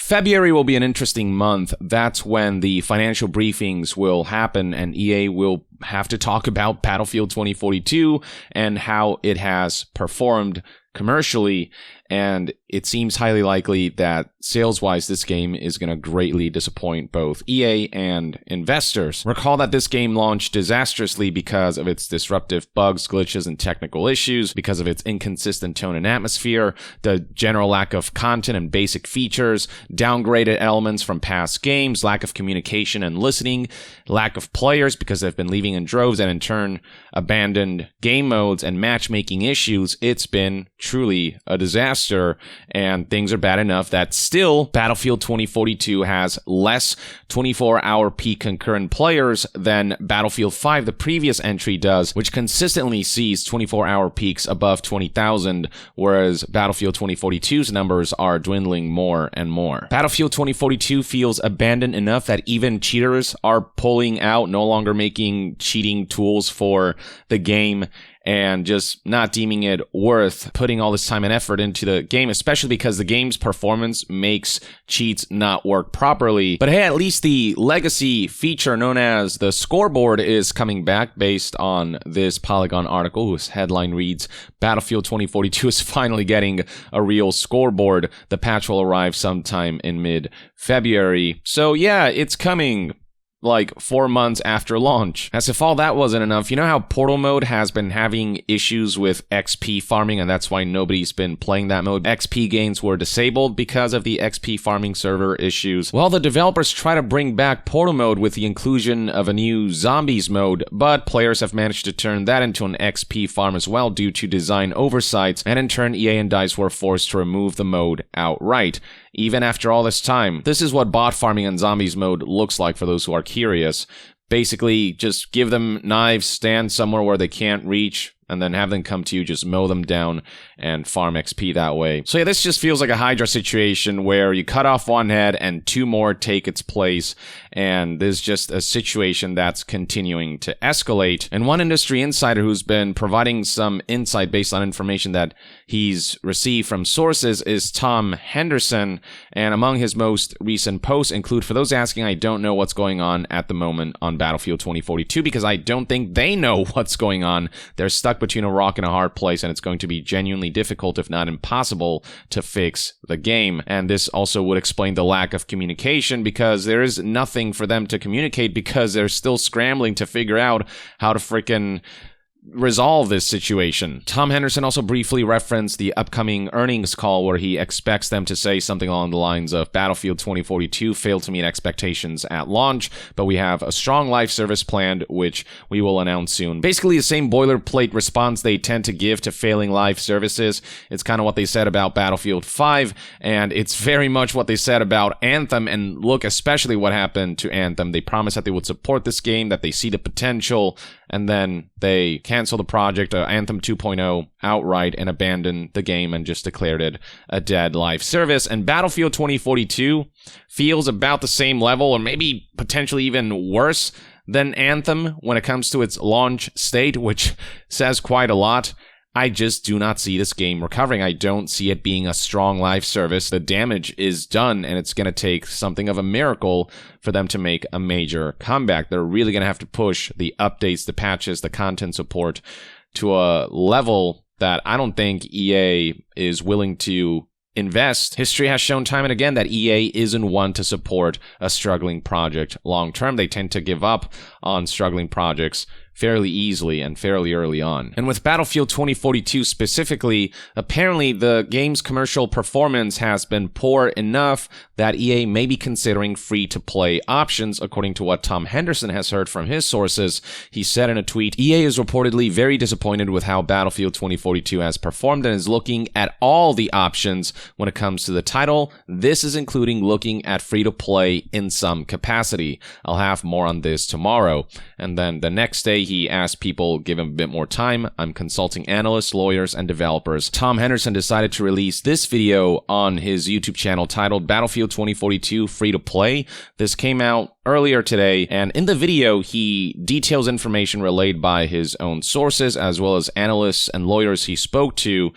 February will be an interesting month. That's when the financial briefings will happen and EA will have to talk about Battlefield 2042 and how it has performed commercially, and it seems highly likely that sales-wise this game is going to greatly disappoint both EA and investors. Recall that this game launched disastrously because of its disruptive bugs, glitches, and technical issues, because of its inconsistent tone and atmosphere, the general lack of content and basic features, downgraded elements from past games, lack of communication and listening, lack of players because they've been leaving in droves, and in turn abandoned game modes and matchmaking issues. It's been truly a disaster, and things are bad enough that still Battlefield 2042 has less 24-hour peak concurrent players than Battlefield 5, the previous entry, does, which consistently sees 24-hour peaks above 20,000, whereas Battlefield 2042's numbers are dwindling more and more. Battlefield 2042 feels abandoned enough that even cheaters are pulling out, no longer making cheating tools for the game, and just not deeming it worth putting all this time and effort into the game, especially because the game's performance makes cheats not work properly. But hey, at least the legacy feature known as the scoreboard is coming back based on this Polygon article, whose headline reads, Battlefield 2042 is finally getting a real scoreboard. The patch will arrive sometime in mid-February. So yeah, it's coming. Like 4 months after launch. As if all that wasn't enough, you know how Portal mode has been having issues with XP farming, and that's why nobody's been playing that mode? XP gains were disabled because of the XP farming server issues. Well, the developers try to bring back Portal mode with the inclusion of a new zombies mode, but players have managed to turn that into an XP farm as well due to design oversights, and in turn EA and DICE were forced to remove the mode outright. Even after all this time, this is what bot farming and zombies mode looks like for those who are curious. Basically, just give them knives, stand somewhere where they can't reach, and then have them come to you, just mow them down and farm XP that way. So yeah, this just feels like a Hydra situation where you cut off one head and two more take its place, and there's just a situation that's continuing to escalate. And one industry insider who's been providing some insight based on information that he's received from sources is Tom Henderson, and among his most recent posts include, for those asking, I don't know what's going on at the moment on Battlefield 2042 because I don't think they know what's going on. They're stuck between a rock and a hard place, and it's going to be genuinely difficult, if not impossible, to fix the game. And this also would explain the lack of communication, because there is nothing for them to communicate because they're still scrambling to figure out how to frickin' resolve this situation. Tom Henderson also briefly referenced the upcoming earnings call where he expects them to say something along the lines of Battlefield 2042 failed to meet expectations at launch, but we have a strong live service planned, which we will announce soon. Basically the same boilerplate response they tend to give to failing live services. It's kind of what they said about Battlefield 5, and it's very much what they said about Anthem. And look, especially what happened to Anthem. They promised that they would support this game, that they see the potential, and then they canceled the project, Anthem 2.0, outright, and abandoned the game and just declared it a dead live service. And Battlefield 2042 feels about the same level, or maybe potentially even worse than Anthem when it comes to its launch state, which says quite a lot. I just do not see this game recovering. I don't see it being a strong live service. The damage is done, and it's going to take something of a miracle for them to make a major comeback. They're really going to have to push the updates, the patches, the content support to a level that I don't think EA is willing to invest. History has shown time and again that EA isn't one to support a struggling project long term. They tend to give up on struggling projects fairly easily and fairly early on. And with Battlefield 2042 specifically, apparently the game's commercial performance has been poor enough that EA may be considering free-to-play options, according to what Tom Henderson has heard from his sources. He said in a tweet, EA is reportedly very disappointed with how Battlefield 2042 has performed and is looking at all the options when it comes to the title. This is including looking at free-to-play in some capacity. I'll have more on this tomorrow. And then the next day, he asked people give him a bit more time. I'm consulting analysts, lawyers, and developers. Tom Henderson decided to release this video on his YouTube channel titled Battlefield 2042 Free to Play. This came out earlier today, and in the video, he details information relayed by his own sources, as well as analysts and lawyers he spoke to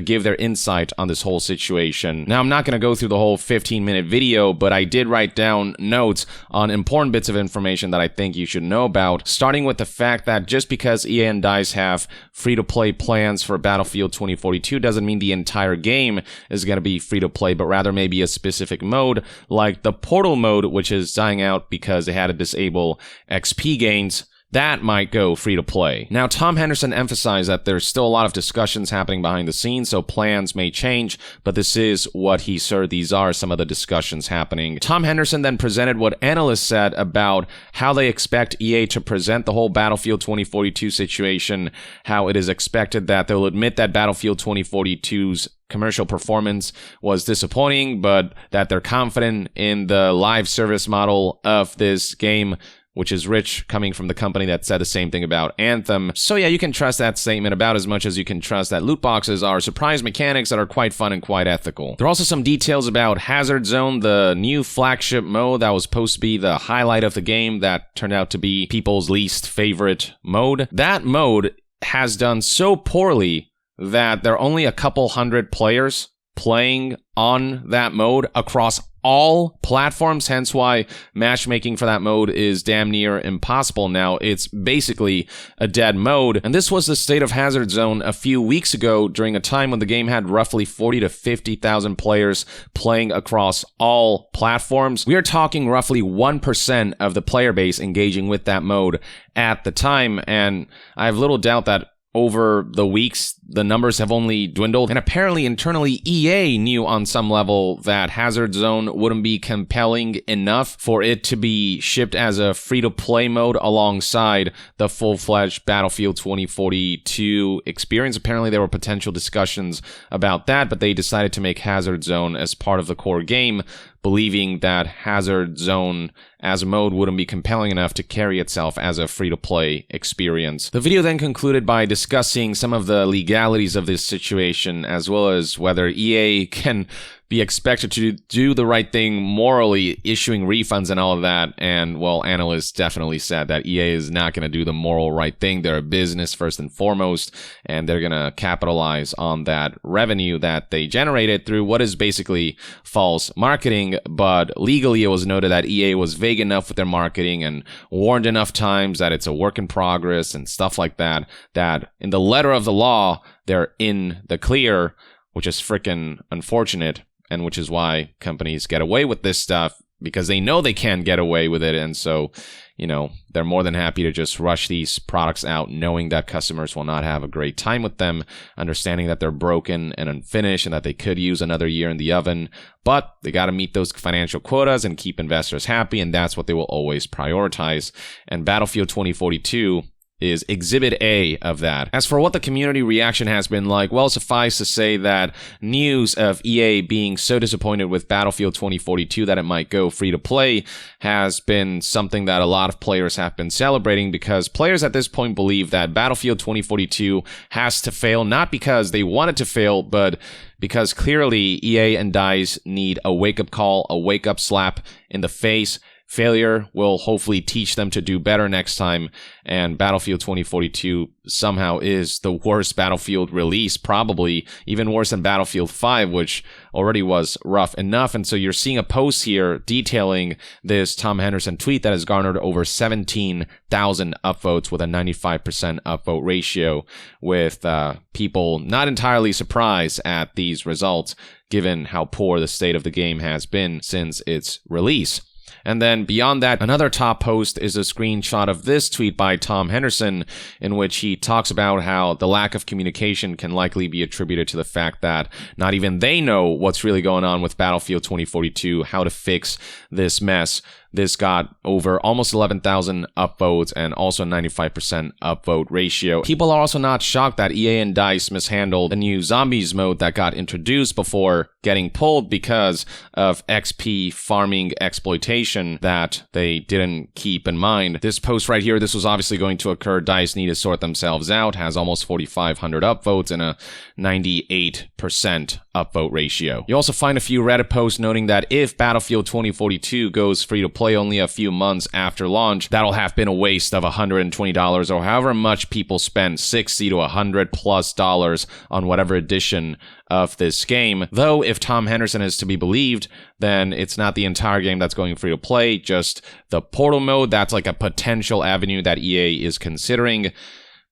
give their insight on this whole situation. Now, I'm not going to go through the whole 15-minute video, but I did write down notes on important bits of information that I think you should know about, starting with the fact that just because EA and DICE have free-to-play plans for Battlefield 2042 doesn't mean the entire game is going to be free-to-play, but rather maybe a specific mode, like the Portal mode, which is dying out because they had to disable XP gains. That might go free to play. Now, Tom Henderson emphasized that there's still a lot of discussions happening behind the scenes, so plans may change, but this is what he said. These are some of the discussions happening. Tom Henderson then presented what analysts said about how they expect EA to present the whole Battlefield 2042 situation, how it is expected that they'll admit that Battlefield 2042's commercial performance was disappointing, but that they're confident in the live service model of this game, which is rich, coming from the company that said the same thing about Anthem. So yeah, you can trust that statement about as much as you can trust that loot boxes are surprise mechanics that are quite fun and quite ethical. There are also some details about Hazard Zone, the new flagship mode that was supposed to be the highlight of the game that turned out to be people's least favorite mode. That mode has done so poorly that there are only a couple hundred players playing on that mode across all platforms, hence why matchmaking for that mode is damn near impossible now. It's basically a dead mode, and this was the state of Hazard Zone a few weeks ago during a time when the game had roughly 40 to 50,000 players playing across all platforms. We are talking roughly 1% of the player base engaging with that mode at the time, and I have little doubt that over the weeks, the numbers have only dwindled, and apparently internally EA knew on some level that Hazard Zone wouldn't be compelling enough for it to be shipped as a free-to-play mode alongside the full-fledged Battlefield 2042 experience. Apparently there were potential discussions about that, but they decided to make Hazard Zone as part of the core game, believing that Hazard Zone as a mode wouldn't be compelling enough to carry itself as a free-to-play experience. The video then concluded by discussing some of the legalities of this situation, as well as whether EA can be expected to do the right thing morally, issuing refunds and all of that. And, well, analysts definitely said that EA is not going to do the moral right thing. They're a business first and foremost, and they're going to capitalize on that revenue that they generated through what is basically false marketing. But legally, it was noted that EA was vague enough with their marketing and warned enough times that it's a work in progress and stuff like that, that in the letter of the law, they're in the clear, which is freaking unfortunate. And which is why companies get away with this stuff, because they know they can get away with it. And so, you know, they're more than happy to just rush these products out, knowing that customers will not have a great time with them, understanding that they're broken and unfinished and that they could use another year in the oven. But they got to meet those financial quotas and keep investors happy. And that's what they will always prioritize. And Battlefield 2042 is Exhibit A of that. As for what the community reaction has been like, well, suffice to say that news of EA being so disappointed with Battlefield 2042 that it might go free to play has been something that a lot of players have been celebrating, because players at this point believe that Battlefield 2042 has to fail, not because they want it to fail, but because clearly EA and DICE need a wake-up call, a wake-up slap in the face. Failure will hopefully teach them to do better next time, and Battlefield 2042 somehow is the worst Battlefield release, probably even worse than Battlefield 5, which already was rough enough. And so you're seeing a post here detailing this Tom Henderson tweet that has garnered over 17,000 upvotes with a 95% upvote ratio, with people not entirely surprised at these results, given how poor the state of the game has been since its release. And then beyond that, another top post is a screenshot of this tweet by Tom Henderson, in which he talks about how the lack of communication can likely be attributed to the fact that not even they know what's really going on with Battlefield 2042, how to fix this mess. this got over almost 11,000 upvotes and also 95% upvote ratio. People are also not shocked that EA and DICE mishandled the new Zombies mode that got introduced before getting pulled because of XP farming exploitation that they didn't keep in mind. This post right here, this was obviously going to occur. DICE need to sort themselves out, has almost 4,500 upvotes and a 98% upvote ratio. You also find a few Reddit posts noting that if Battlefield 2042 goes free to play only a few months after launch, that'll have been a waste of $120 or however much people spend, $60 to $100+ on whatever edition of this game. Though, if Tom Henderson is to be believed, then it's not the entire game that's going free to play, just the portal mode. That's like a potential avenue that EA is considering.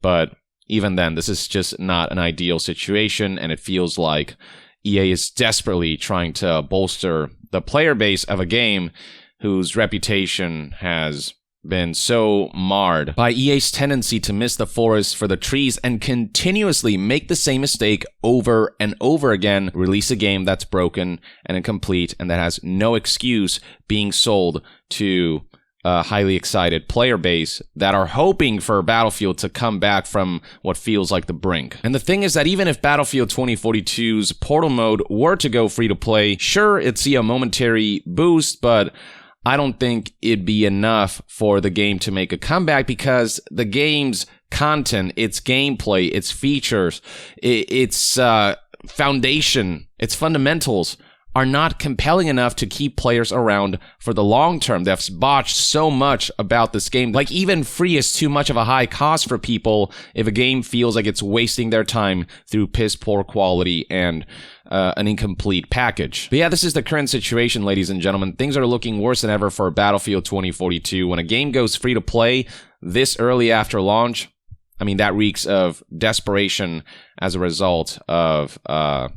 But even then, this is just not an ideal situation, and it feels like EA is desperately trying to bolster the player base of a game whose reputation has been so marred by EA's tendency to miss the forest for the trees and continuously make the same mistake over and over again, release a game that's broken and incomplete and that has no excuse being sold to a highly excited player base that are hoping for Battlefield to come back from what feels like the brink. And the thing is that even if Battlefield 2042's portal mode were to go free to play, sure, it'd see a momentary boost, but I don't think it'd be enough for the game to make a comeback because the game's content, its gameplay, its features, its foundation, its fundamentals are not compelling enough to keep players around for the long term. They've botched so much about this game. Like, even free is too much of a high cost for people if a game feels like it's wasting their time through piss poor quality and an incomplete package. But yeah, this is the current situation, ladies and gentlemen. Things are looking worse than ever for Battlefield 2042. When a game goes free to play this early after launch, I mean, that reeks of desperation as a result of a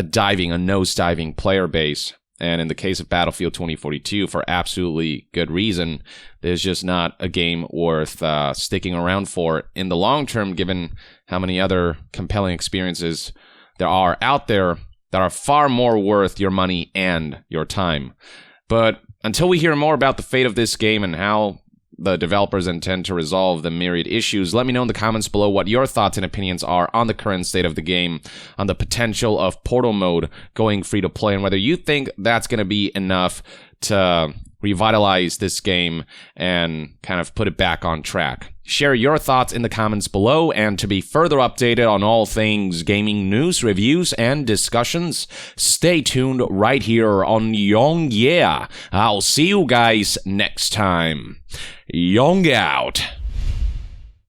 nose-diving player base. And in the case of Battlefield 2042, for absolutely good reason, there's just not a game worth sticking around for in the long term, given how many other compelling experiences there are out there that are far more worth your money and your time. But until we hear more about the fate of this game and how the developers intend to resolve the myriad issues, let me know in the comments below what your thoughts and opinions are on the current state of the game, on the potential of portal mode going free to play, and whether you think that's going to be enough to revitalize this game and kind of put it back on track. Share your thoughts in the comments below, and to be further updated on all things gaming news, reviews, and discussions, stay tuned right here on Young Yeah. I'll see you guys next time. Young out.